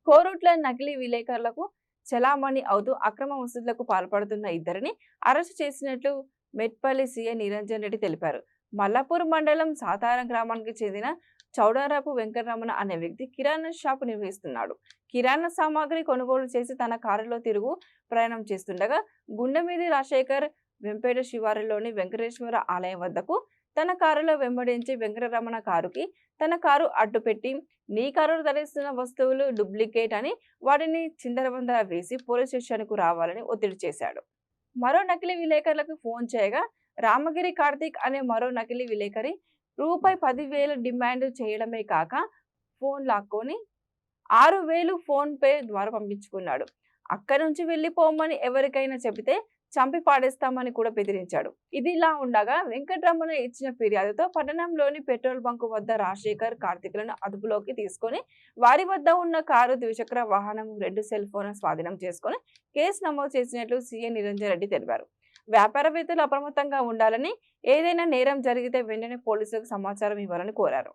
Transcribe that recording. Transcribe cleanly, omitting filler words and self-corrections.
కోరుట్ల నకిలీ విలేకరులకు చలామణి అవుతూ అక్రమ వసూళ్లకు పాల్పడుతున్న ఇద్దరిని అరెస్టు చేసినట్లు మెట్పల్లి సీఐ నిరంజన్ రెడ్డి తెలిపారు. మల్లాపూర్ మండలం సాతారం గ్రామానికి చెందిన చౌడారపు వెంకటరమణ అనే వ్యక్తి కిరాణా షాపు నిర్వహిస్తున్నాడు. కిరాణా సామాగ్రి కొనుగోలు చేసి తన కారులో తిరుగు ప్రయాణం చేస్తుండగా గుండెమీది రాజశేఖర్ వెంపేట శివారులోని వెంకటేశ్వర ఆలయం వద్దకు తన కారులో వెంబడించి వెంకటరమణ కారుకి తన కారు అడ్డుపెట్టి నీ కారులో ధరిస్తున్న వస్తువులు డూప్లికేట్ అని వాటిని చిందరవందర వేసి పోలీస్ స్టేషన్కు రావాలని ఒత్తిడి చేశాడు. మరో నకిలీ విలేకరులకు ఫోన్ చేయగా రామగిరి కార్తీక్ అనే మరో నకిలీ విలేకరి ₹10,000 డిమాండ్ చేయడమే కాక ఫోన్ లాక్కొని 6,000 ఫోన్ పే ద్వారా పంపించుకున్నాడు. అక్కడి నుంచి వెళ్లిపోమని ఎవరికైనా చెబితే చంపి పాడేస్తామని కూడా బెదిరించాడు. ఇదిలా ఉండగా వెంకటరమణ ఇచ్చిన ఫిర్యాదుతో పట్టణంలోని పెట్రోల్ బంకు వద్ద రాజశేఖర్, కార్తీక్లను అదుపులోకి తీసుకొని వారి వద్ద ఉన్న కారు, ద్విచక్ర వాహనం, 2 సెల్ ఫోన్లను స్వాధీనం చేసుకుని కేసు నమోదు చేసినట్లు సీఐ నిరంజన్ రెడ్డి తెలిపారు. వ్యాపారవేత్తలు అప్రమత్తంగా ఉండాలని, ఏదైనా నేరం జరిగితే వెంటనే పోలీసులకు సమాచారం ఇవ్వాలని కోరారు.